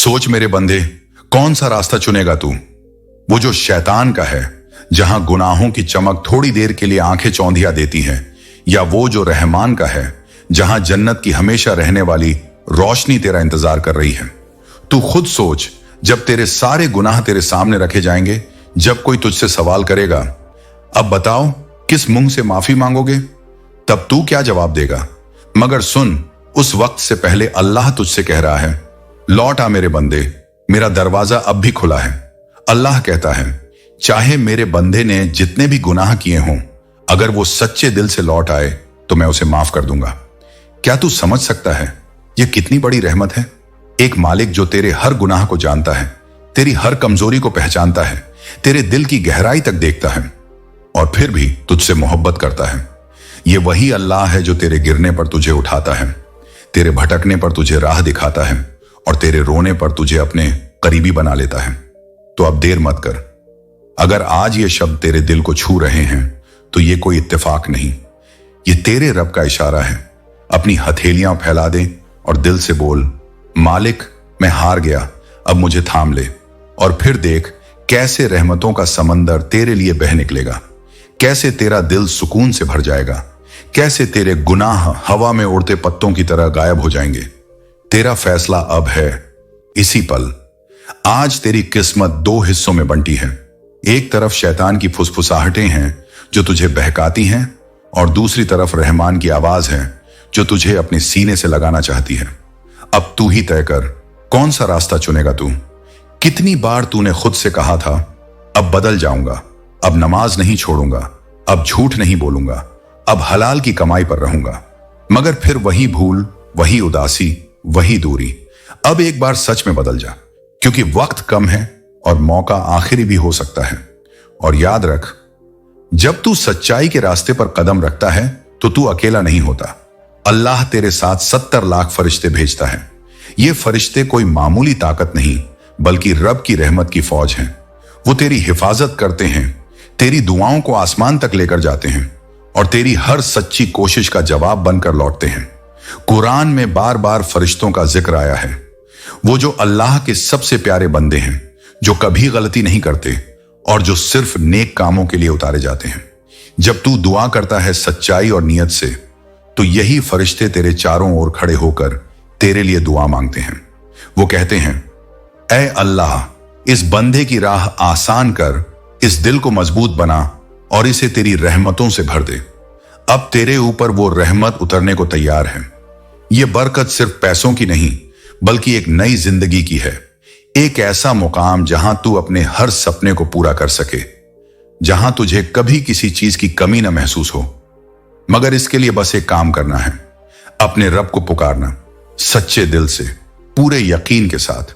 सोच मेरे बंदे, कौन सा रास्ता चुनेगा तू? वो जो शैतान का है, जहां गुनाहों की चमक थोड़ी देर के लिए आंखें चौंधिया देती है, या वो जो रहमान का है, जहां जन्नत की हमेशा रहने वाली रोशनी तेरा इंतजार कर रही है? तू खुद सोच, जब तेरे सारे गुनाह तेरे सामने रखे जाएंगे, जब कोई तुझसे सवाल करेगा, अब बताओ किस मुंह से माफी मांगोगे, तब तू क्या जवाब देगा? मगर सुन, उस वक्त से पहले अल्लाह तुझसे कह रहा है, लौट आ मेरे बंदे, मेरा दरवाजा अब भी खुला है। अल्लाह कहता है, चाहे मेरे बंदे ने जितने भी गुनाह किए हों, अगर वो सच्चे दिल से लौट आए तो मैं उसे माफ कर दूंगा। क्या तू समझ सकता है यह कितनी बड़ी रहमत है? एक मालिक जो तेरे हर गुनाह को जानता है, तेरी हर कमजोरी को पहचानता है, तेरे दिल की गहराई तक देखता है और फिर भी तुझसे मोहब्बत करता है। ये वही अल्लाह है जो तेरे गिरने पर तुझे उठाता है, तेरे भटकने पर तुझे राह दिखाता है और तेरे रोने पर तुझे अपने करीबी बना लेता है। तो अब देर मत कर। अगर आज ये शब्द तेरे दिल को छू रहे हैं तो ये कोई इत्तेफाक नहीं, ये तेरे रब का इशारा है। अपनी हथेलियां फैला दे और दिल से बोल, मालिक मैं हार गया, अब मुझे थाम ले। और फिर देख कैसे रहमतों का समंदर तेरे लिए बह निकलेगा, कैसे तेरा दिल सुकून से भर जाएगा, कैसे तेरे गुनाह हवा में उड़ते पत्तों की तरह गायब हो जाएंगे। तेरा फैसला अब है, इसी पल। आज तेरी किस्मत दो हिस्सों में बंटी है। एक तरफ शैतान की फुसफुसाहटें हैं जो तुझे बहकाती हैं और दूसरी तरफ रहमान की आवाज है जो तुझे अपने सीने से लगाना चाहती है। अब तू ही तय कर, कौन सा रास्ता चुनेगा तू? कितनी बार तूने खुद से कहा था, अब बदल जाऊंगा, अब नमाज नहीं छोड़ूंगा, अब झूठ नहीं बोलूंगा, अब हलाल की कमाई पर रहूंगा, मगर फिर वही भूल, वही उदासी, वही दूरी। अब एक बार सच में बदल जा, क्योंकि वक्त कम है और मौका आखिरी भी हो सकता है। और याद रख, जब तू सच्चाई के रास्ते पर कदम रखता है तो तू अकेला नहीं होता। अल्लाह तेरे साथ 70 लाख फरिश्ते भेजता है। ये फरिश्ते कोई मामूली ताकत नहीं, बल्कि रब की रहमत की फौज हैं। वो तेरी हिफाजत करते हैं, तेरी दुआओं को आसमान तक लेकर जाते हैं और तेरी हर सच्ची कोशिश का जवाब बनकर लौटते हैं। कुरान में बार बार फरिश्तों का जिक्र आया है, वो जो अल्लाह के सबसे प्यारे बंदे हैं, जो कभी गलती नहीं करते और जो सिर्फ नेक कामों के लिए उतारे जाते हैं। जब तू दुआ करता है सच्चाई और नियत से, तो यही फरिश्ते तेरे चारों ओर खड़े होकर तेरे लिए दुआ मांगते हैं। वो कहते हैं, ऐ अल्लाह, इस बंदे की राह आसान कर, इस दिल को मजबूत बना और इसे तेरी रहमतों से भर दे। अब तेरे ऊपर वो रहमत उतरने को तैयार है। ये बरकत सिर्फ पैसों की नहीं, बल्कि एक नई जिंदगी की है। एक ऐसा मुकाम जहां तू अपने हर सपने को पूरा कर सके, जहां तुझे कभी किसी चीज की कमी न महसूस हो। मगर इसके लिए बस एक काम करना है, अपने रब को पुकारना, सच्चे दिल से, पूरे यकीन के साथ।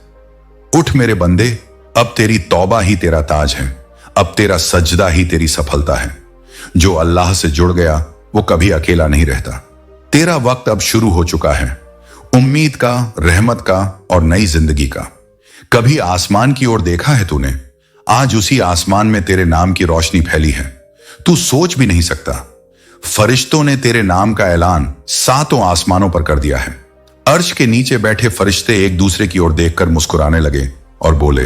उठ मेरे बंदे, अब तेरी तौबा ही तेरा ताज है, अब तेरा सजदा ही तेरी सफलता है। जो अल्लाह से जुड़ गया वो कभी अकेला नहीं रहता। तेरा वक्त अब शुरू हो चुका है, उम्मीद का, रहमत का और नई जिंदगी का। कभी आसमान की ओर देखा है तूने? आज उसी आसमान में तेरे नाम की रोशनी फैली है। तू सोच भी नहीं सकता, फरिश्तों ने तेरे नाम का ऐलान 7 आसमानों पर कर दिया है। अर्श के नीचे बैठे फरिश्ते एक दूसरे की ओर देखकर मुस्कुराने लगे और बोले,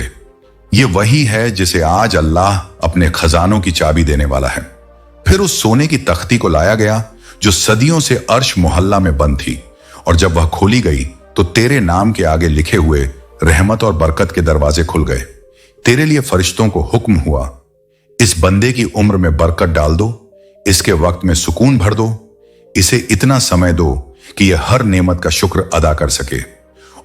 ये वही है जिसे आज अल्लाह अपने खजानों की चाबी देने वाला है। फिर उस सोने की तख्ती को लाया गया जो सदियों से अर्श मोहल्ला में बंद थी, और जब वह खोली गई तो तेरे नाम के आगे लिखे हुए रहमत और बरकत के दरवाजे खुल गए। तेरे लिए फरिश्तों को हुक्म हुआ, इस बंदे की उम्र में बरकत डाल दो, इसके वक्त में सुकून भर दो, इसे इतना समय दो कि यह हर नेमत का शुक्र अदा कर सके।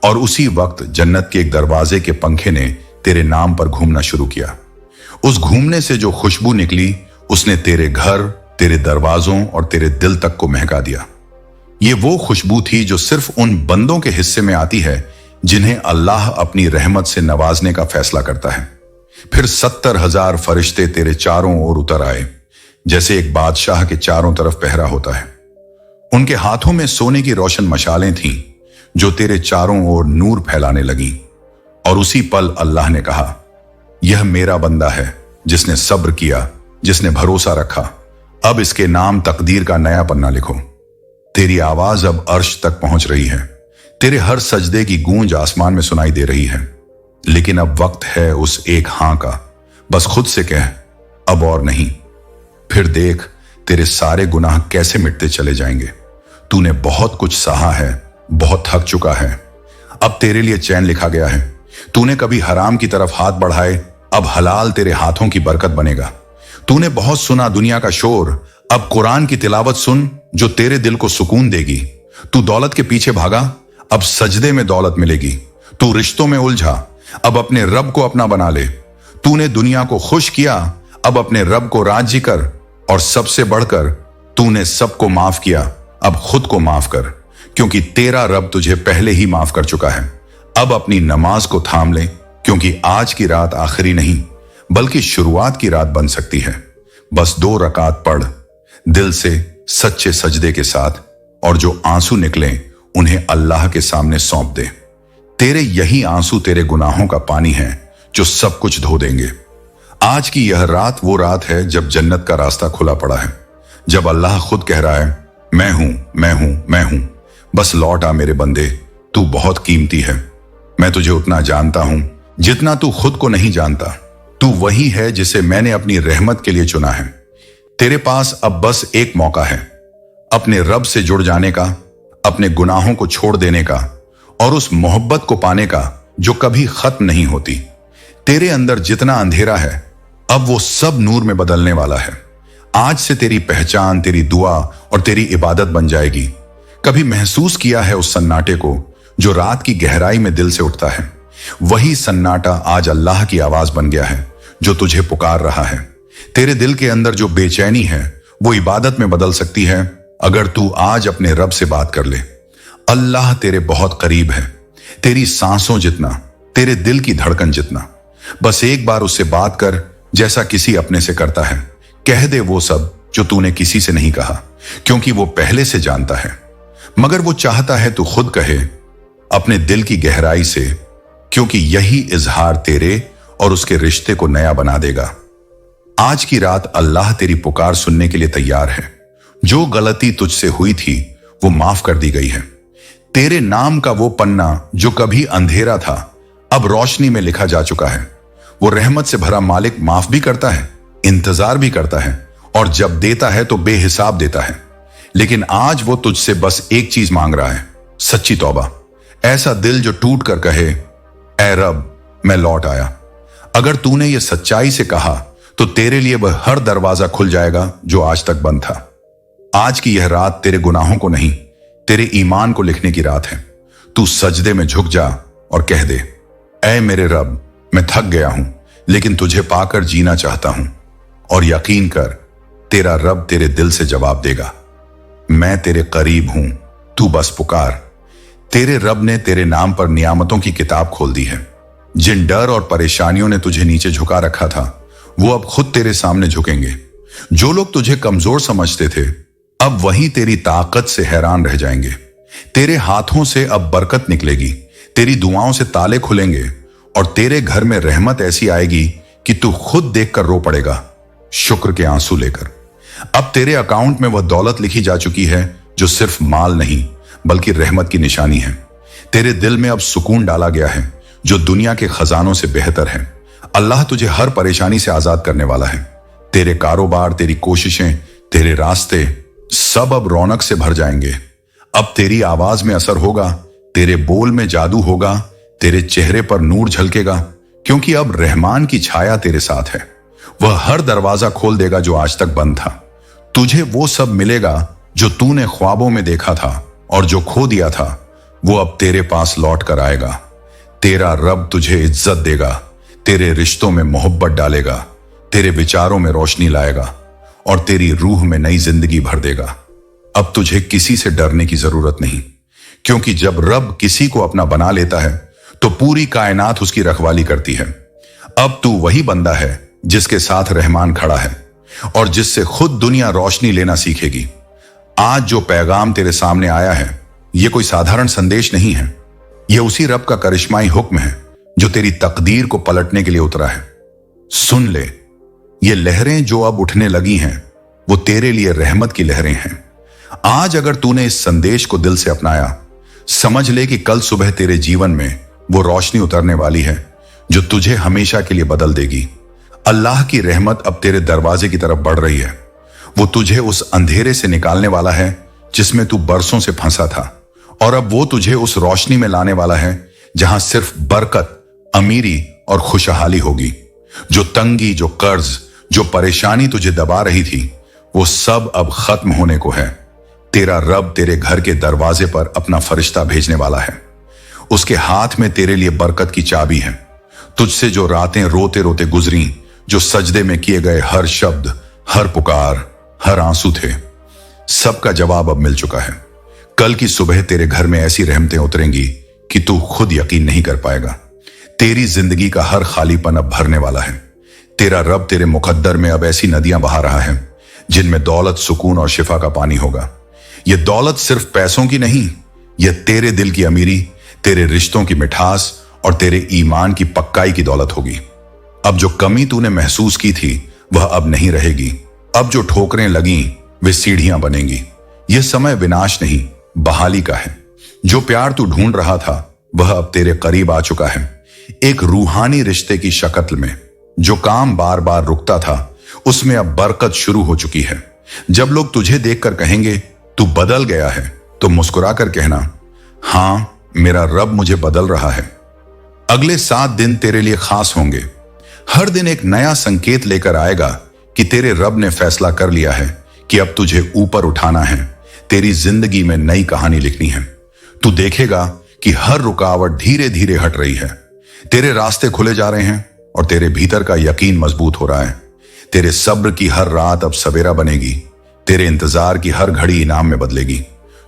और उसी वक्त जन्नत के एक दरवाजे के पंखे ने तेरे नाम पर घूमना शुरू किया। उस घूमने से जो खुशबू निकली, उसने तेरे घर, तेरे दरवाजों और तेरे दिल तक को महका दिया। ये वो खुशबू थी जो सिर्फ उन बंदों के हिस्से में आती है जिन्हें अल्लाह अपनी रहमत से नवाजने का फैसला करता है। फिर 70,000 फरिश्ते तेरे चारों ओर उतर आए, जैसे एक बादशाह के चारों तरफ पहरा होता है। उनके हाथों में सोने की रोशन मशालें थीं जो तेरे चारों ओर नूर फैलाने लगीं। और उसी पल अल्लाह ने कहा, यह मेरा बंदा है जिसने सब्र किया, जिसने भरोसा रखा। अब इसके नाम तकदीर का नया पन्ना लिखो। तेरी आवाज अब अर्श तक पहुंच रही है, तेरे हर सजदे की गूंज आसमान में सुनाई दे रही है। लेकिन अब वक्त है उस एक हां का। बस खुद से कह, अब और नहीं। फिर देख तेरे सारे गुनाह कैसे मिटते चले जाएंगे। तूने बहुत कुछ सहा है, बहुत थक चुका है। अब तेरे लिए चैन लिखा गया है। तूने कभी हराम की तरफ हाथ बढ़ाए, अब हलाल तेरे हाथों की बरकत बनेगा। तूने बहुत सुना दुनिया का शोर, अब कुरान की तिलावत सुन जो तेरे दिल को सुकून देगी। तू दौलत के पीछे भागा, अब सजदे में दौलत मिलेगी। तू रिश्तों में उलझा, अब अपने रब को अपना बना ले। तूने दुनिया को खुश किया, अब अपने रब को राजी कर। और सबसे बढ़कर तूने सबको माफ किया, अब खुद को माफ कर, क्योंकि तेरा रब तुझे पहले ही माफ कर चुका है। अब अपनी नमाज को थाम ले, क्योंकि आज की रात आखिरी नहीं बल्कि शुरुआत की रात बन सकती है। बस 2 रकात पढ़, दिल से सच्चे सजदे के साथ, और जो आंसू निकले उन्हें अल्लाह के सामने सौंप दे। तेरे यही आंसू तेरे गुनाहों का पानी है जो सब कुछ धो देंगे। आज की यह रात वो रात है जब जन्नत का रास्ता खुला पड़ा है, जब अल्लाह खुद कह रहा है, मैं हूं, मैं हूं, मैं हूं, बस लौट आ मेरे बंदे, तू बहुत कीमती है। मैं तुझे उतना जानता हूं जितना तू खुद को नहीं जानता। तू वही है जिसे मैंने अपनी रहमत के लिए चुना है। तेरे पास अब बस एक मौका है, अपने रब से जुड़ जाने का, अपने गुनाहों को छोड़ देने का, और उस मोहब्बत को पाने का जो कभी खत्म नहीं होती। तेरे अंदर जितना अंधेरा है, अब वो सब नूर में बदलने वाला है। आज से तेरी पहचान, तेरी दुआ और तेरी इबादत बन जाएगी। कभी महसूस किया है उस सन्नाटे को जो रात की गहराई में दिल से उठता है? वही सन्नाटा आज अल्लाह की आवाज बन गया है जो तुझे पुकार रहा है। तेरे दिल के अंदर जो बेचैनी है वो इबादत में बदल सकती है अगर तू आज अपने रब से बात कर ले। अल्लाह तेरे बहुत करीब है, तेरी सांसों जितना, तेरे दिल की धड़कन जितना। बस एक बार उससे बात कर जैसा किसी अपने से करता है। कह दे वो सब जो तूने किसी से नहीं कहा, क्योंकि वो पहले से जानता है। मगर वो चाहता है तू खुद कहे अपने दिल की गहराई से, क्योंकि यही इजहार तेरे और उसके रिश्ते को नया बना देगा। आज की रात अल्लाह तेरी पुकार सुनने के लिए तैयार है। जो गलती तुझसे हुई थी वो माफ कर दी गई है। तेरे नाम का वो पन्ना जो कभी अंधेरा था अब रोशनी में लिखा जा चुका है। वो रहमत से भरा मालिक माफ भी करता है, इंतजार भी करता है, और जब देता है तो बेहिसाब देता है। लेकिन आज वो तुझसे बस एक चीज मांग रहा है, सच्ची तौबा। ऐसा दिल जो टूट कर कहे, ऐ रब मैं लौट आया। अगर तूने ये सच्चाई से कहा तो तेरे लिए वह हर दरवाजा खुल जाएगा जो आज तक बंद था। आज की यह रात तेरे गुनाहों को नहीं, तेरे ईमान को लिखने की रात है। तू सजदे में झुक जा और कह दे, ऐ मेरे रब मैं थक गया हूं, लेकिन तुझे पाकर जीना चाहता हूं। और यकीन कर तेरा रब तेरे दिल से जवाब देगा। मैं तेरे करीब हूं, तू बस पुकार। तेरे रब ने तेरे नाम पर नियामतों की किताब खोल दी है। जिन डर और परेशानियों ने तुझे नीचे झुका रखा था वो अब खुद तेरे सामने झुकेंगे। जो लोग तुझे कमजोर समझते थे अब वही तेरी ताकत से हैरान रह जाएंगे। तेरे हाथों से अब बरकत निकलेगी, तेरी दुआओं से ताले खुलेंगे, और तेरे घर में रहमत ऐसी आएगी कि तू खुद देखकर रो पड़ेगा, शुक्र के आंसू लेकर। अब तेरे अकाउंट में वह दौलत लिखी जा चुकी है जो सिर्फ माल नहीं बल्कि रहमत की निशानी है। तेरे दिल में अब सुकून डाला गया है जो दुनिया के खजानों से बेहतर है। अल्लाह तुझे हर परेशानी से आजाद करने वाला है। तेरे कारोबार, तेरी कोशिशें, तेरे रास्ते सब अब रौनक से भर जाएंगे। अब तेरी आवाज में असर होगा, तेरे बोल में जादू होगा, तेरे चेहरे पर नूर झलकेगा, क्योंकि अब रहमान की छाया तेरे साथ है। वह हर दरवाजा खोल देगा जो आज तक बंद था। तुझे वो सब मिलेगा जो तूने ख्वाबों में देखा था, और जो खो दिया था वो अब तेरे पास लौट कर आएगा। तेरा रब तुझे इज्जत देगा, तेरे रिश्तों में मोहब्बत डालेगा, तेरे विचारों में रोशनी लाएगा, और तेरी रूह में नई जिंदगी भर देगा। अब तुझे किसी से डरने की जरूरत नहीं, क्योंकि जब रब किसी को अपना बना लेता है तो पूरी कायनात उसकी रखवाली करती है। अब तू वही बंदा है जिसके साथ रहमान खड़ा है, और जिससे खुद दुनिया रोशनी लेना सीखेगी। आज जो पैगाम तेरे सामने आया है यह कोई साधारण संदेश नहीं है, यह उसी रब का करिश्माई हुक्म है जो तेरी तकदीर को पलटने के लिए उतरा है। सुन ले, ये लहरें जो अब उठने लगी हैं वो तेरे लिए रहमत की लहरें हैं। आज अगर तूने इस संदेश को दिल से अपनाया, समझ ले कि कल सुबह तेरे जीवन में वो रोशनी उतरने वाली है जो तुझे हमेशा के लिए बदल देगी। अल्लाह की रहमत अब तेरे दरवाजे की तरफ बढ़ रही है। वो तुझे उस अंधेरे से निकालने वाला है जिसमें तू बरसों से फंसा था, और अब वो तुझे उस रोशनी में लाने वाला है जहां सिर्फ बरकत, अमीरी और खुशहाली होगी। जो तंगी, जो कर्ज, जो परेशानी तुझे दबा रही थी, वो सब अब खत्म होने को है। तेरा रब तेरे घर के दरवाजे पर अपना फरिश्ता भेजने वाला है। उसके हाथ में तेरे लिए बरकत की चाबी है। तुझसे जो रातें रोते रोते गुजरी, जो सजदे में किए गए हर शब्द, हर पुकार, हर आंसू थे, सबका जवाब अब मिल चुका है। कल की सुबह तेरे घर में ऐसी रहमतें उतरेंगी कि तू खुद यकीन नहीं कर पाएगा। तेरी जिंदगी का हर खालीपन अब भरने वाला है। तेरा रब तेरे मुकद्दर में अब ऐसी नदियां बहा रहा है जिनमें दौलत, सुकून और शिफा का पानी होगा। यह दौलत सिर्फ पैसों की नहीं, यह तेरे दिल की अमीरी, तेरे रिश्तों की मिठास और तेरे ईमान की पक्काई की दौलत होगी। अब जो कमी तूने महसूस की थी वह अब नहीं रहेगी। अब जो ठोकरें लगी वे सीढ़ियां बनेंगी। यह समय विनाश नहीं, बहाली का है। जो प्यार तू ढूंढ रहा था वह अब तेरे करीब आ चुका है, एक रूहानी रिश्ते की शक्ल में। जो काम बार बार रुकता था उसमें अब बरकत शुरू हो चुकी है। जब लोग तुझे देखकर कहेंगे तू बदल गया है, तो मुस्कुरा कर कहना, हां, मेरा रब मुझे बदल रहा है। अगले 7 दिन तेरे लिए खास होंगे। हर दिन एक नया संकेत लेकर आएगा कि तेरे रब ने फैसला कर लिया है कि अब तुझे ऊपर उठाना है, तेरी जिंदगी में नई कहानी लिखनी है। तू देखेगा कि हर रुकावट धीरे धीरे हट रही है, तेरे रास्ते खुले जा रहे हैं और तेरे भीतर का यकीन मजबूत हो रहा है। तेरे सब्र की हर रात अब सवेरा बनेगी, तेरे इंतजार की हर घड़ी इनाम में बदलेगी।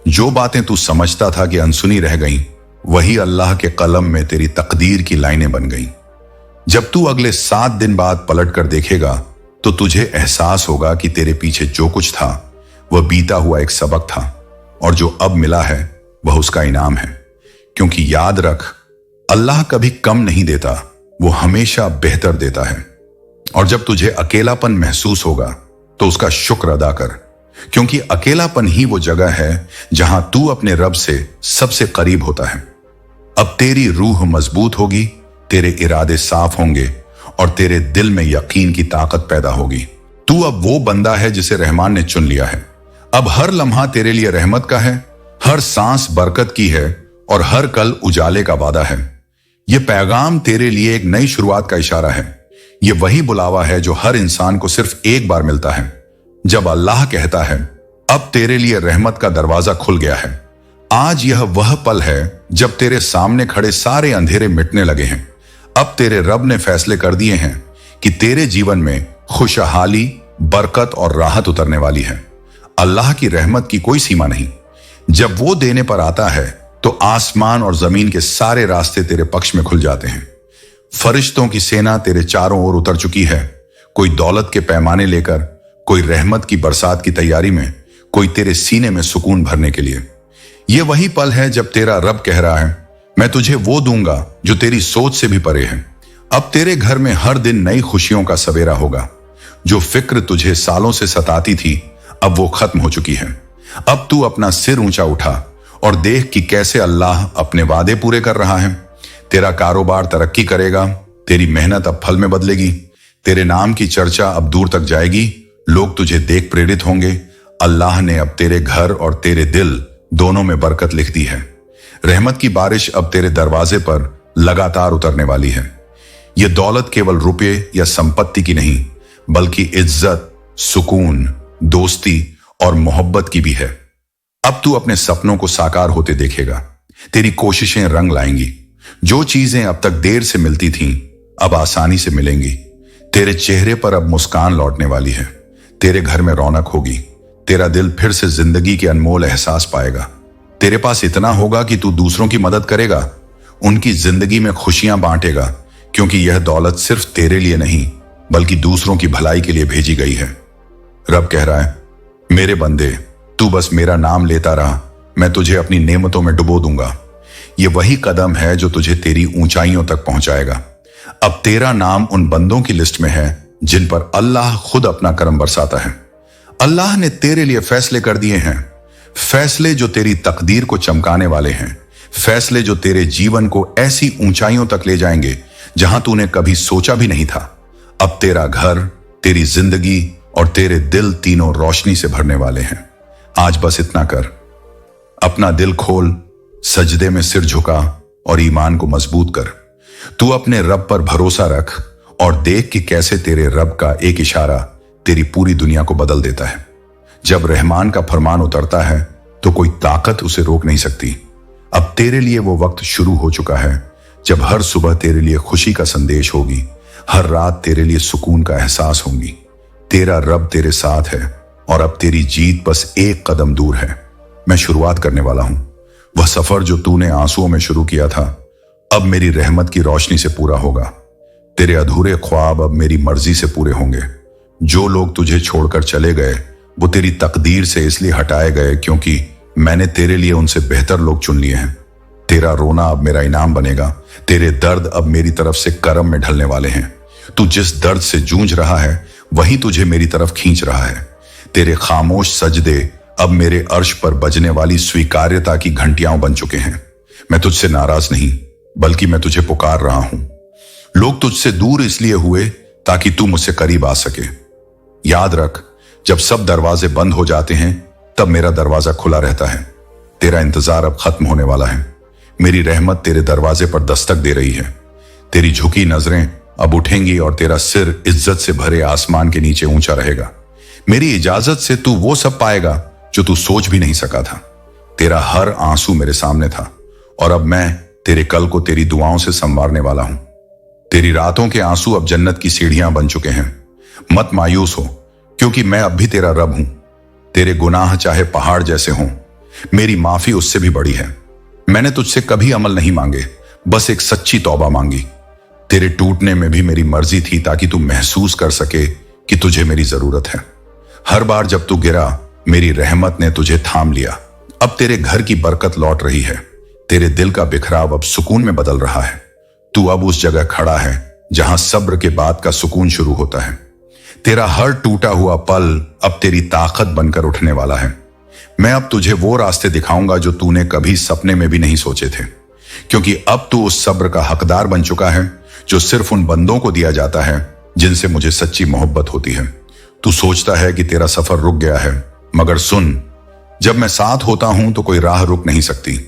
जो बातें तू समझता था कि अनसुनी रह गईं, वही अल्लाह के कलम में तेरी तकदीर की लाइनें बन गईं। जब तू अगले 7 दिन बाद पलट कर देखेगा तो तुझे एहसास होगा कि तेरे पीछे जो कुछ था वह बीता हुआ एक सबक था, और जो अब मिला है वह उसका इनाम है। क्योंकि याद रख, अल्लाह कभी कम नहीं देता, वो हमेशा बेहतर देता है। और जब तुझे अकेलापन महसूस होगा तो उसका शुक्र अदा कर, क्योंकि अकेलापन ही वो जगह है जहां तू अपने रब से सबसे करीब होता है। अब तेरी रूह मजबूत होगी, तेरे इरादे साफ होंगे और तेरे दिल में यकीन की ताकत पैदा होगी। तू अब वो बंदा है जिसे रहमान ने चुन लिया है। अब हर लम्हा तेरे लिए रहमत का है, हर सांस बरकत की है और हर कल उजाले का वादा है। यह पैगाम तेरे लिए एक नई शुरुआत का इशारा है। यह वही बुलावा है जो हर इंसान को सिर्फ एक बार मिलता है, जब अल्लाह कहता है, अब तेरे लिए रहमत का दरवाजा खुल गया है। आज यह वह पल है जब तेरे सामने खड़े सारे अंधेरे मिटने लगे हैं। अब तेरे रब ने फैसले कर दिए हैं कि तेरे जीवन में खुशहाली, बरकत और राहत उतरने वाली है। अल्लाह की रहमत की कोई सीमा नहीं। जब वो देने पर आता है तो आसमान और जमीन के सारे रास्ते तेरे पक्ष में खुल जाते हैं। फरिश्तों की सेना तेरे चारों ओर उतर चुकी है, कोई दौलत के पैमाने लेकर, कोई रहमत की बरसात की तैयारी में, कोई तेरे सीने में सुकून भरने के लिए। यह वही पल है जब तेरा रब कह रहा है, मैं तुझे वो दूंगा जो तेरी सोच से भी परे है। अब तेरे घर में हर दिन नई खुशियों का सवेरा होगा। जो फिक्र तुझे सालों से सताती थी अब वो खत्म हो चुकी है। अब तू अपना सिर ऊंचा उठा और देख कि कैसे अल्लाह अपने वादे पूरे कर रहा है। तेरा कारोबार तरक्की करेगा, तेरी मेहनत अब फल में बदलेगी, तेरे नाम की चर्चा अब दूर तक जाएगी, लोग तुझे देख प्रेरित होंगे। अल्लाह ने अब तेरे घर और तेरे दिल दोनों में बरकत लिख दी है। रहमत की बारिश अब तेरे दरवाजे पर लगातार उतरने वाली है। यह दौलत केवल रुपये या संपत्ति की नहीं, बल्कि इज्जत, सुकून, दोस्ती और मोहब्बत की भी है। अब तू अपने सपनों को साकार होते देखेगा, तेरी कोशिशें रंग लाएंगी। जो चीजें अब तक देर से मिलती थीं, अब आसानी से मिलेंगी। तेरे चेहरे पर अब मुस्कान लौटने वाली है, तेरे घर में रौनक होगी, तेरा दिल फिर से जिंदगी के अनमोल एहसास पाएगा। तेरे पास इतना होगा कि तू दूसरों की मदद करेगा, उनकी जिंदगी में खुशियां बांटेगा, क्योंकि यह दौलत सिर्फ तेरे लिए नहीं बल्कि दूसरों की भलाई के लिए भेजी गई है। रब कह रहा है, मेरे बंदे, तू बस मेरा नाम लेता रहा, मैं तुझे अपनी नेमतों में डुबो दूंगा। यह वही कदम है जो तुझे तेरी ऊंचाइयों तक पहुंचाएगा। अब तेरा नाम उन बंदों की लिस्ट में है जिन पर अल्लाह खुद अपना करम बरसाता है। अल्लाह ने तेरे लिए फैसले कर दिए हैं, फैसले जो तेरी तकदीर को चमकाने वाले हैं। फैसले जो तेरे जीवन को ऐसी ऊंचाइयों तक ले जाएंगे जहां तूने कभी सोचा भी नहीं था। अब तेरा घर, तेरी जिंदगी और तेरे दिल तीनों रोशनी से भरने वाले हैं। आज बस इतना कर, अपना दिल खोल, सजदे में सिर झुका और ईमान को मजबूत कर। तू अपने रब पर भरोसा रख और देख कि कैसे तेरे रब का एक इशारा तेरी पूरी दुनिया को बदल देता है। जब रहमान का फरमान उतरता है तो कोई ताकत उसे रोक नहीं सकती। अब तेरे लिए वो वक्त शुरू हो चुका है जब हर सुबह तेरे लिए खुशी का संदेश होगी, हर रात तेरे लिए सुकून का एहसास होगी। तेरा रब तेरे साथ है और अब तेरी जीत बस एक कदम दूर है। मैं शुरुआत करने वाला हूं। वह सफर जो तूने आंसुओं में शुरू किया था, अब मेरी रहमत की रोशनी से पूरा होगा। तेरे अधूरे ख्वाब अब मेरी मर्जी से पूरे होंगे। जो लोग तुझे छोड़कर चले गए वो तेरी तकदीर से इसलिए हटाए गए क्योंकि मैंने तेरे लिए उनसे बेहतर लोग चुन लिए हैं। तेरा रोना अब मेरा इनाम बनेगा। तेरे दर्द अब मेरी तरफ से करम में ढलने वाले हैं। तू जिस दर्द से जूझ रहा है वही तुझे मेरी तरफ खींच रहा है। तेरे खामोश सजदे अब मेरे अर्श पर बजने वाली स्वीकार्यता की घंटियां बन चुके हैं। मैं तुझसे नाराज नहीं बल्कि मैं तुझे पुकार रहा हूं। लोग तुझसे दूर इसलिए हुए ताकि तू मुझसे करीब आ सके। याद रख, जब सब दरवाजे बंद हो जाते हैं तब मेरा दरवाजा खुला रहता है। तेरा इंतजार अब खत्म होने वाला है। मेरी रहमत तेरे दरवाजे पर दस्तक दे रही है। तेरी झुकी नजरें अब उठेंगी और तेरा सिर इज्जत से भरे आसमान के नीचे ऊंचा रहेगा। मेरी इजाजत से तू वो सब पाएगा जो तू सोच भी नहीं सका था। तेरा हर आंसू मेरे सामने था और अब मैं तेरे कल को तेरी दुआओं से संवारने वाला हूं। तेरी रातों के आंसू अब जन्नत की सीढ़ियां बन चुके हैं। मत मायूस हो क्योंकि मैं अब भी तेरा रब हूं। तेरे गुनाह चाहे पहाड़ जैसे हों, मेरी माफी उससे भी बड़ी है। मैंने तुझसे कभी अमल नहीं मांगे, बस एक सच्ची तौबा मांगी। तेरे टूटने में भी मेरी मर्जी थी ताकि तू महसूस कर सके कि तुझे मेरी जरूरत है। हर बार जब तू गिरा मेरी रहमत ने तुझे थाम लिया। अब तेरे घर की बरकत लौट रही है। तेरे दिल का बिखराव अब सुकून में बदल रहा है। तू अब उस जगह खड़ा है जहां सब्र के बाद का सुकून शुरू होता है। तेरा हर टूटा हुआ पल अब तेरी ताकत बनकर उठने वाला है। मैं अब तुझे वो रास्ते दिखाऊंगा जो तूने कभी सपने में भी नहीं सोचे थे, क्योंकि अब तू उस सब्र का हकदार बन चुका है जो सिर्फ उन बंदों को दिया जाता है जिनसे मुझे सच्ची मोहब्बत होती है। तू सोचता है कि तेरा सफर रुक गया है, मगर सुन, जब मैं साथ होता हूं तो कोई राह रुक नहीं सकती।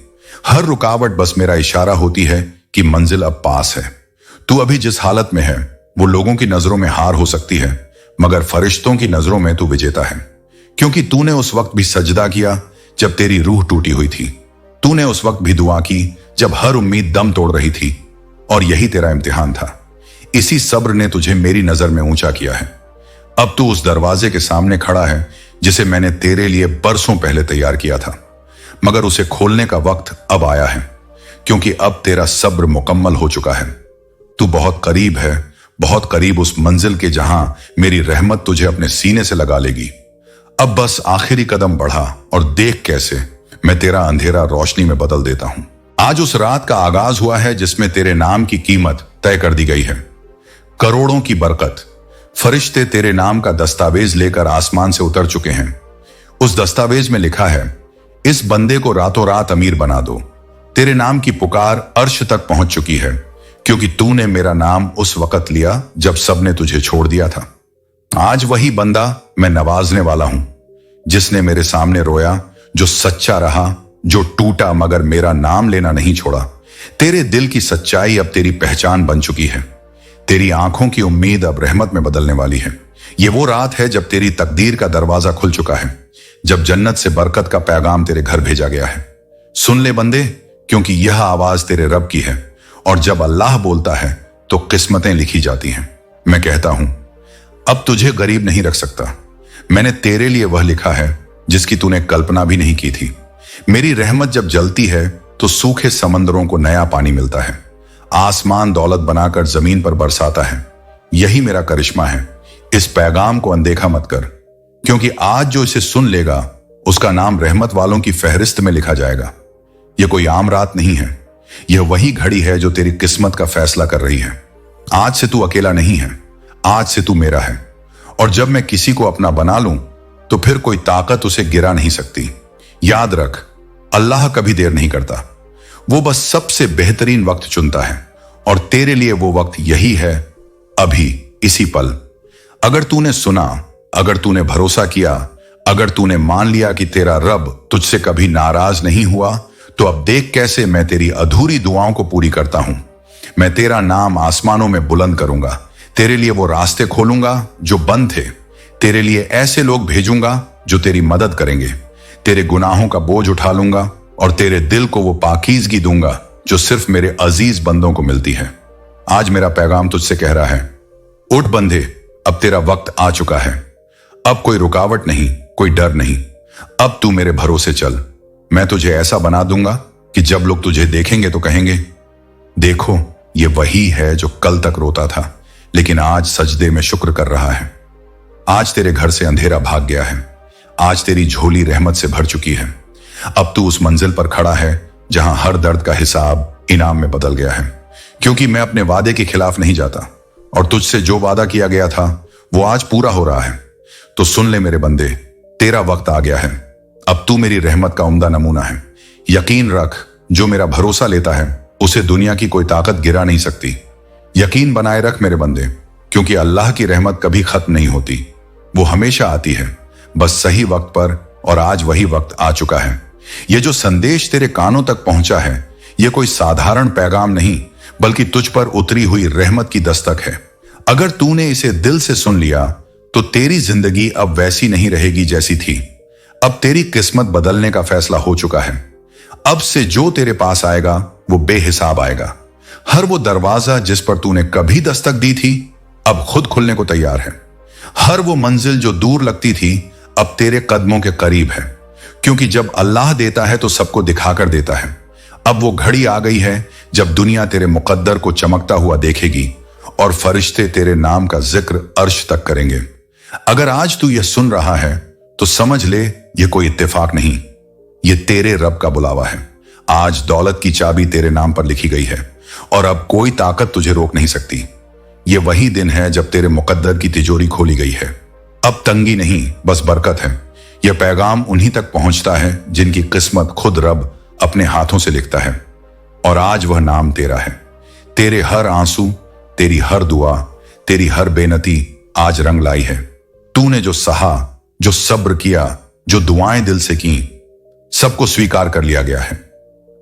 हर रुकावट बस मेरा इशारा होती है कि मंजिल अब पास है। तू अभी जिस हालत में है वो लोगों की नजरों में हार हो सकती है, मगर फरिश्तों की नजरों में तू विजेता है, क्योंकि तूने उस वक्त भी सजदा किया जब तेरी रूह टूटी हुई थी। तूने उस वक्त भी दुआ की जब हर उम्मीद दम तोड़ रही थी, और यही तेरा इम्तिहान था। इसी सब्र ने तुझे मेरी नजर में ऊंचा किया है। अब तू उस दरवाजे के सामने खड़ा है जिसे मैंने तेरे लिए बरसों पहले तैयार किया था, मगर उसे खोलने का वक्त अब आया है, क्योंकि अब तेरा सब्र मुकम्मल हो चुका है। तू बहुत करीब है, बहुत करीब उस मंजिल के जहां मेरी रहमत तुझे अपने सीने से लगा लेगी। अब बस आखिरी कदम बढ़ा और देख कैसे मैं तेरा अंधेरा रोशनी में बदल देता हूं। आज उस रात का आगाज हुआ है जिसमें तेरे नाम की कीमत तय कर दी गई है। करोड़ों की बरकत। फरिश्ते तेरे नाम का दस्तावेज लेकर आसमान से उतर चुके हैं। उस दस्तावेज में लिखा है, इस बंदे को रातों रात अमीर बना दो। तेरे नाम की पुकार अर्श तक पहुंच चुकी है, क्योंकि तूने मेरा नाम उस वक्त लिया जब सबने तुझे छोड़ दिया था। आज वही बंदा मैं नवाजने वाला हूं जिसने मेरे सामने रोया, जो सच्चा रहा, जो टूटा मगर मेरा नाम लेना नहीं छोड़ा। तेरे दिल की सच्चाई अब तेरी पहचान बन चुकी है। तेरी आंखों की उम्मीद अब रहमत में बदलने वाली है। ये वो रात है जब तेरी तकदीर का दरवाजा खुल चुका है, जब जन्नत से बरकत का पैगाम तेरे घर भेजा गया है। सुन ले बंदे, क्योंकि यह आवाज तेरे रब की है, और जब अल्लाह बोलता है तो किस्मतें लिखी जाती हैं। मैं कहता हूं, अब तुझे गरीब नहीं रख सकता। मैंने तेरे लिए वह लिखा है जिसकी तूने कल्पना भी नहीं की थी। मेरी रहमत जब जलती है तो सूखे समंदरों को नया पानी मिलता है। आसमान दौलत बनाकर जमीन पर बरसाता है। यही मेरा करिश्मा है। इस पैगाम को अनदेखा मत कर, क्योंकि आज जो इसे सुन लेगा उसका नाम रहमत वालों की फहरिस्त में लिखा जाएगा। यह कोई आम रात नहीं है, यह वही घड़ी है जो तेरी किस्मत का फैसला कर रही है। आज से तू अकेला नहीं है, आज से तू मेरा है, और जब मैं किसी को अपना बना लूं तो फिर कोई ताकत उसे गिरा नहीं सकती। याद रख, अल्लाह कभी देर नहीं करता। वो बस सबसे बेहतरीन वक्त चुनता है, और तेरे लिए वो वक्त यही है, अभी, इसी पल। अगर तूने सुना, अगर तूने भरोसा किया, अगर तूने मान लिया कि तेरा रब तुझसे कभी नाराज नहीं हुआ, तो अब देख कैसे मैं तेरी अधूरी दुआओं को पूरी करता हूं। मैं तेरा नाम आसमानों में बुलंद करूंगा, तेरे लिए वो रास्ते खोलूंगा जो बंद थे, तेरे लिए ऐसे लोग भेजूंगा जो तेरी मदद करेंगे, तेरे गुनाहों का बोझ उठा लूंगा और तेरे दिल को वो पाकीज़गी दूंगा जो सिर्फ मेरे अजीज बंदों को मिलती है। आज मेरा पैगाम तुझसे कह रहा है, उठ बंदे, अब तेरा वक्त आ चुका है। अब कोई रुकावट नहीं, कोई डर नहीं। अब तू मेरे भरोसे चल। मैं तुझे ऐसा बना दूंगा कि जब लोग तुझे देखेंगे तो कहेंगे, देखो ये वही है जो कल तक रोता था लेकिन आज सजदे में शुक्र कर रहा है। आज तेरे घर से अंधेरा भाग गया है, आज तेरी झोली रहमत से भर चुकी है। अब तू उस मंजिल पर खड़ा है जहां हर दर्द का हिसाब इनाम में बदल गया है, क्योंकि मैं अपने वादे के खिलाफ नहीं जाता और तुझसे जो वादा किया गया था वो आज पूरा हो रहा है। तो सुन ले मेरे बंदे, तेरा वक्त आ गया है। अब तू मेरी रहमत का उम्दा नमूना है। यकीन रख, जो मेरा भरोसा लेता है उसे दुनिया की कोई ताकत गिरा नहीं सकती। यकीन बनाए रख मेरे बंदे, क्योंकि अल्लाह की रहमत कभी खत्म नहीं होती, वो हमेशा आती है, बस सही वक्त पर। और आज वही वक्त आ चुका है। ये जो संदेश तेरे कानों तक पहुंचा है, ये कोई साधारण पैगाम नहीं, बल्कि तुझ पर उतरी हुई रहमत की दस्तक है। अगर तूने इसे दिल से सुन लिया तो तेरी जिंदगी अब वैसी नहीं रहेगी जैसी थी। अब तेरी किस्मत बदलने का फैसला हो चुका है। अब से जो तेरे पास आएगा वो बेहिसाब आएगा। हर वो दरवाजा जिस पर तूने कभी दस्तक दी थी अब खुद खुलने को तैयार है। हर वो मंजिल जो दूर लगती थी अब तेरे कदमों के करीब है, क्योंकि जब अल्लाह देता है तो सबको दिखाकर देता है। अब वो घड़ी आ गई है जब दुनिया तेरे मुकद्दर को चमकता हुआ देखेगी और फरिश्ते तेरे नाम का जिक्र अर्श तक करेंगे। अगर आज तू यह सुन रहा है तो समझ ले ये कोई इत्तेफाक नहीं, ये तेरे रब का बुलावा है। आज दौलत की चाबी तेरे नाम पर लिखी गई है और अब कोई ताकत तुझे रोक नहीं सकती। ये वही दिन है जब तेरे मुकद्दर की तिजोरी खोली गई है। अब तंगी नहीं, बस बरकत है। यह पैगाम उन्हीं तक पहुंचता है जिनकी किस्मत खुद रब अपने हाथों से लिखता है। और आज वह नाम तेरा है। तेरे हर आंसू, तेरी हर दुआ, तेरी हर बेनती आज रंग लाई है। तूने जो सहा, जो सब्र किया, जो दुआएं दिल से की, सबको स्वीकार कर लिया गया है।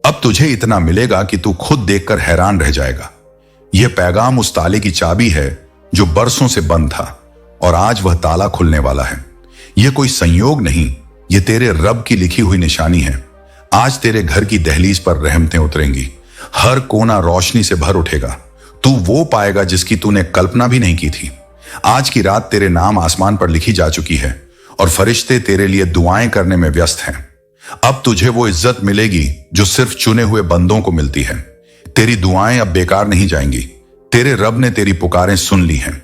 अब तुझे इतना मिलेगा कि तू खुद देखकर हैरान रह जाएगा। यह पैगाम उस ताले की चाबी है जो बरसों से बंद था और आज वह ताला खुलने वाला है। यह कोई संयोग नहीं, यह तेरे रब की लिखी हुई निशानी है। आज तेरे घर की दहलीज पर रहमतें उतरेंगी, हर कोना रोशनी से भर उठेगा। तू वो पाएगा जिसकी तूने कल्पना भी नहीं की थी। आज की रात तेरे नाम आसमान पर लिखी जा चुकी है और फरिश्ते तेरे लिए दुआएं करने में व्यस्त हैं। अब तुझे वो इज्जत मिलेगी जो सिर्फ चुने हुए बंदों को मिलती है। तेरी दुआएं अब बेकार नहीं जाएंगी। तेरे रब ने तेरी पुकारें सुन ली हैं।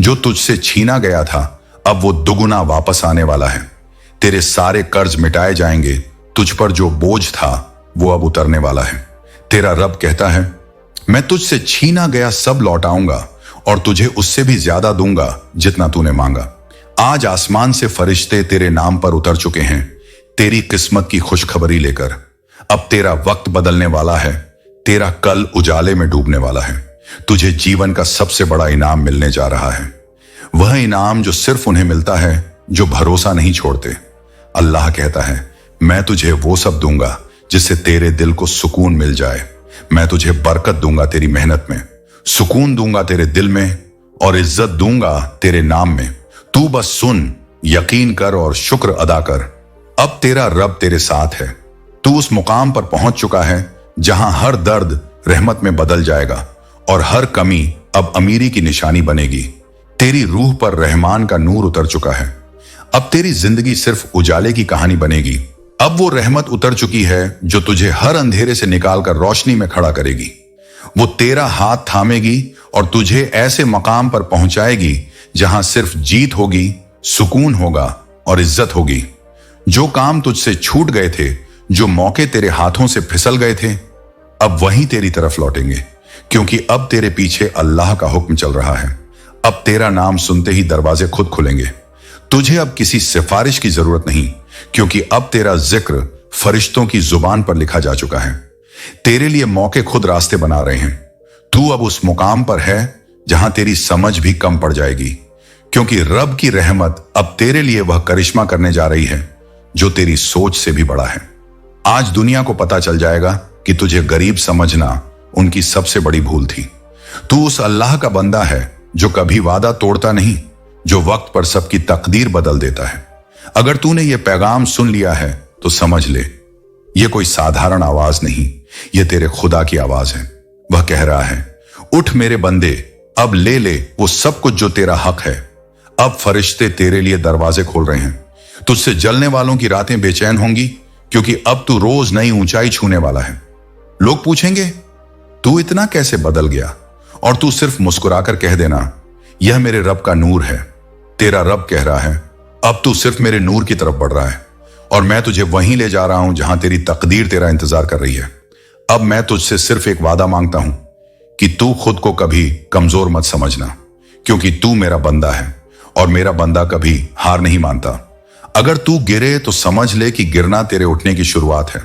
जो तुझसे छीना गया था अब वो दुगुना वापस आने वाला है। तेरे सारे कर्ज मिटाए जाएंगे। तुझ पर जो बोझ था वो अब उतरने वाला है। तेरा रब कहता है, मैं तुझसे छीना गया सब लौटाऊंगा और तुझे उससे भी ज्यादा दूंगा जितना तूने मांगा। आज आसमान से फरिश्ते तेरे नाम पर उतर चुके हैं तेरी किस्मत की खुशखबरी लेकर। अब तेरा वक्त बदलने वाला है। तेरा कल उजाले में डूबने वाला है। तुझे जीवन का सबसे बड़ा इनाम मिलने जा रहा है, वह इनाम जो सिर्फ उन्हें मिलता है जो भरोसा नहीं छोड़ते। अल्लाह कहता है, मैं तुझे वो सब दूंगा जिससे तेरे दिल को सुकून मिल जाए। मैं तुझे बरकत दूंगा तेरी मेहनत में, सुकून दूंगा तेरे दिल में और इज्जत दूंगा तेरे नाम में। तू बस सुन, यकीन कर और शुक्र अदा कर। अब तेरा रब तेरे साथ है। तू उस मुकाम पर पहुंच चुका है जहां हर दर्द रहमत में बदल जाएगा और हर कमी अब अमीरी की निशानी बनेगी। तेरी रूह पर रहमान का नूर उतर चुका है। अब तेरी जिंदगी सिर्फ उजाले की कहानी बनेगी। अब वो रहमत उतर चुकी है जो तुझे हर अंधेरे से निकालकर रोशनी में खड़ा करेगी। वो तेरा हाथ थामेगी और तुझे ऐसे मकाम पर पहुंचाएगी जहां सिर्फ जीत होगी, सुकून होगा और इज्जत होगी। जो काम तुझसे छूट गए थे, जो मौके तेरे हाथों से फिसल गए थे, अब वहीं तेरी तरफ लौटेंगे, क्योंकि अब तेरे पीछे अल्लाह का हुक्म चल रहा है। अब तेरा नाम सुनते ही दरवाजे खुद खुलेंगे। तुझे अब किसी सिफारिश की जरूरत नहीं, क्योंकि अब तेरा जिक्र फरिश्तों की जुबान पर लिखा जा चुका है। तेरे लिए मौके खुद रास्ते बना रहे हैं। तू अब उस मुकाम पर है जहां तेरी समझ भी कम पड़ जाएगी, क्योंकि रब की रहमत अब तेरे लिए वह करिश्मा करने जा रही है जो तेरी सोच से भी बड़ा है। आज दुनिया को पता चल जाएगा कि तुझे गरीब समझना उनकी सबसे बड़ी भूल थी। तू उस अल्लाह का बंदा है जो कभी वादा तोड़ता नहीं, जो वक्त पर सबकी तकदीर बदल देता है। अगर तूने यह पैगाम सुन लिया है तो समझ ले, यह कोई साधारण आवाज नहीं, यह तेरे खुदा की आवाज है। वह कह रहा है, उठ मेरे बंदे, अब ले ले वो सब कुछ जो तेरा हक है। अब फरिश्ते तेरे लिए दरवाजे खोल रहे हैं। तुझसे जलने वालों की रातें बेचैन होंगी, क्योंकि अब तू रोज नई ऊंचाई छूने वाला है। लोग पूछेंगे, तू इतना कैसे बदल गया? और तू सिर्फ मुस्कुराकर कह देना, यह मेरे रब का नूर है। तेरा रब कह रहा है, अब तू सिर्फ मेरे नूर की तरफ बढ़ रहा है और मैं तुझे वहीं ले जा रहा हूं जहां तेरी तकदीर तेरा इंतजार कर रही है। अब मैं तुझसे सिर्फ एक वादा मांगता हूं कि तू खुद को कभी कमजोर मत समझना, क्योंकि तू मेरा बंदा है और मेरा बंदा कभी हार नहीं मानता। अगर तू गिरे तो समझ ले कि गिरना तेरे उठने की शुरुआत है।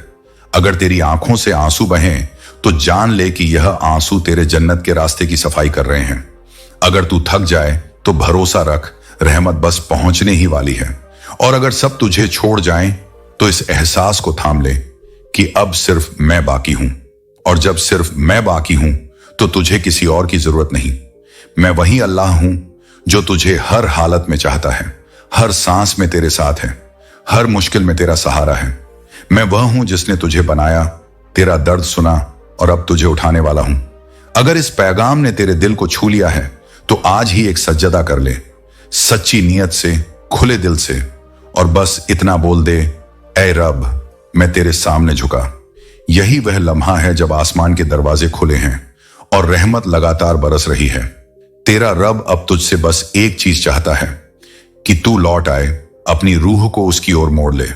अगर तेरी आंखों से आंसू बहें तो जान ले कि यह आंसू तेरे जन्नत के रास्ते की सफाई कर रहे हैं। अगर तू थक जाए तो भरोसा रख, रहमत बस पहुंचने ही वाली है। और अगर सब तुझे छोड़ जाएं तो इस एहसास को थाम ले कि अब सिर्फ मैं बाकी हूं, और जब सिर्फ मैं बाकी हूं तो तुझे किसी और की जरूरत नहीं। मैं वही अल्लाह हूं जो तुझे हर हालत में चाहता है, हर सांस में तेरे साथ है, हर मुश्किल में तेरा सहारा है। मैं वह हूं जिसने तुझे बनाया, तेरा दर्द सुना और अब तुझे उठाने वाला हूं। अगर इस पैगाम ने तेरे दिल को छू लिया है तो आज ही एक सज्जदा कर ले, सच्ची नीयत से, खुले दिल से, और बस इतना बोल दे, ऐ रब, मैं तेरे सामने झुका। यही वह लम्हा है जब आसमान के दरवाजे खुले हैं और रहमत लगातार बरस रही है। तेरा रब अब तुझसे बस एक चीज चाहता है कि तू लौट आए, अपनी रूह को उसकी ओर मोड़ ले,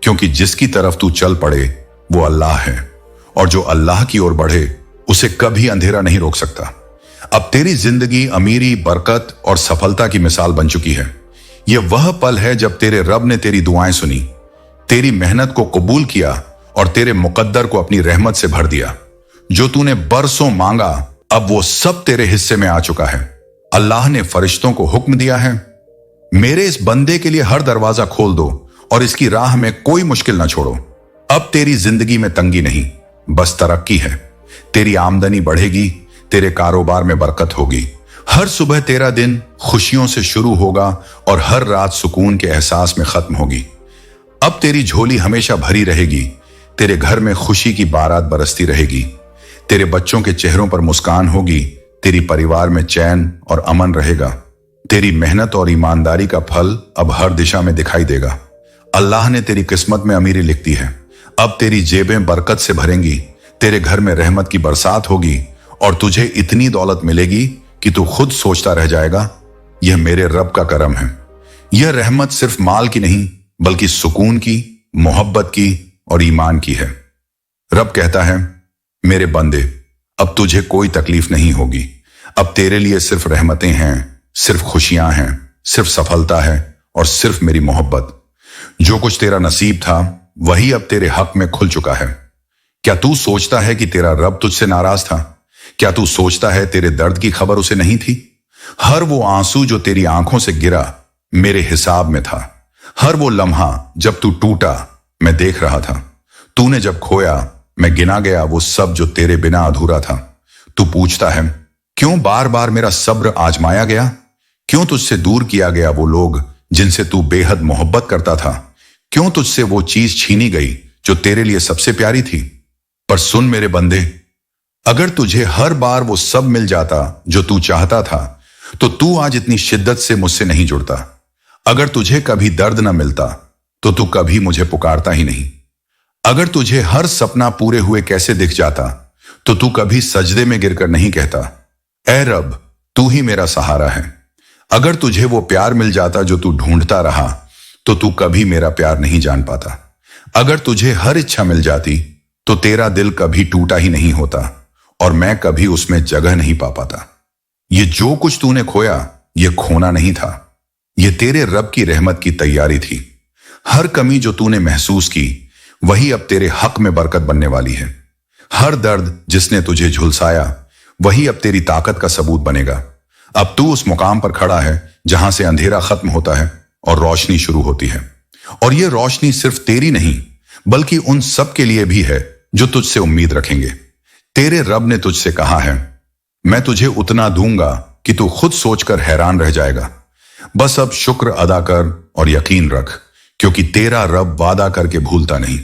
क्योंकि जिसकी तरफ तू चल पड़े वो अल्लाह है, और जो अल्लाह की ओर बढ़े उसे कभी अंधेरा नहीं रोक सकता। अब तेरी जिंदगी अमीरी, बरकत और सफलता की मिसाल बन चुकी है। यह वह पल है जब तेरे रब ने तेरी दुआएं सुनी, तेरी मेहनत को कबूल किया और तेरे मुकद्दर को अपनी रहमत से भर दिया। जो तूने बरसों मांगा अब वो सब तेरे हिस्से में आ चुका है। अल्लाह ने फरिश्तों को हुक्म दिया है, मेरे इस बंदे के लिए हर दरवाजा खोल दो और इसकी राह में कोई मुश्किल न छोड़ो। अब तेरी जिंदगी में तंगी नहीं, बस तरक्की है। तेरी आमदनी बढ़ेगी, तेरे कारोबार में बरकत होगी। हर सुबह तेरा दिन खुशियों से शुरू होगा और हर रात सुकून के एहसास में खत्म होगी। अब तेरी झोली हमेशा भरी रहेगी, तेरे घर में खुशी की बारात बरसती रहेगी, तेरे बच्चों के चेहरों पर मुस्कान होगी, तेरी परिवार में चैन और अमन रहेगा। तेरी मेहनत और ईमानदारी का फल अब हर दिशा में दिखाई देगा। अल्लाह ने तेरी किस्मत में अमीरी लिख दी है। अब तेरी जेबें बरकत से भरेंगी, तेरे घर में रहमत की बरसात होगी और तुझे इतनी दौलत मिलेगी कि तू खुद सोचता रह जाएगा, यह मेरे रब का करम है। यह रहमत सिर्फ माल की नहीं, बल्कि सुकून की, मोहब्बत की और ईमान की है। रब कहता है, मेरे बंदे, अब तुझे कोई तकलीफ नहीं होगी। अब तेरे लिए सिर्फ रहमतें हैं, सिर्फ खुशियां हैं, सिर्फ सफलता है और सिर्फ मेरी मोहब्बत। जो कुछ तेरा नसीब था वही अब तेरे हक में खुल चुका है। क्या तू सोचता है कि तेरा रब तुझसे नाराज था? क्या तू सोचता है तेरे दर्द की खबर उसे नहीं थी? हर वो आंसू जो तेरी आंखों से गिरा मेरे हिसाब में था। हर वो लम्हा जब तू टूटा मैं देख रहा था। तूने जब खोया मैं गिना गया वो सब जो तेरे बिना अधूरा था। तू पूछता है, क्यों बार बार मेरा सब्र आजमाया गया? क्यों तुझसे दूर किया गया वो लोग जिनसे तू बेहद मोहब्बत करता था? क्यों तुझसे वो चीज छीनी गई जो तेरे लिए सबसे प्यारी थी? पर सुन मेरे बंदे, अगर तुझे हर बार वो सब मिल जाता जो तू चाहता था तो तू आज इतनी शिद्दत से मुझसे नहीं जुड़ता। अगर तुझे कभी दर्द न मिलता तो तू कभी मुझे पुकारता ही नहीं। अगर तुझे हर सपना पूरे हुए कैसे दिख जाता तो तू कभी सजदे में गिरकर नहीं कहता, ऐ रब, तू ही मेरा सहारा है। अगर तुझे वो प्यार मिल जाता जो तू ढूंढता रहा तो तू कभी मेरा प्यार नहीं जान पाता। अगर तुझे हर इच्छा मिल जाती तो तेरा दिल कभी टूटा ही नहीं होता और मैं कभी उसमें जगह नहीं पा पाता। ये जो कुछ तूने खोया ये खोना नहीं था, ये तेरे रब की रहमत की तैयारी थी। हर कमी जो तूने महसूस की वही अब तेरे हक में बरकत बनने वाली है। हर दर्द जिसने तुझे झुलसाया वही अब तेरी ताकत का सबूत बनेगा। अब तू उस मुकाम पर खड़ा है जहां से अंधेरा खत्म होता है और रोशनी शुरू होती है। और ये रोशनी सिर्फ तेरी नहीं बल्कि उन सब के लिए भी है जो तुझसे उम्मीद रखेंगे। तेरे रब ने तुझसे कहा है, मैं तुझे उतना दूंगा कि तू खुद सोचकर हैरान रह जाएगा। बस अब शुक्र अदा कर और यकीन रख, क्योंकि तेरा रब वादा करके भूलता नहीं।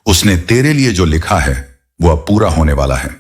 उसने तेरे लिए जो लिखा है वो अब पूरा होने वाला है।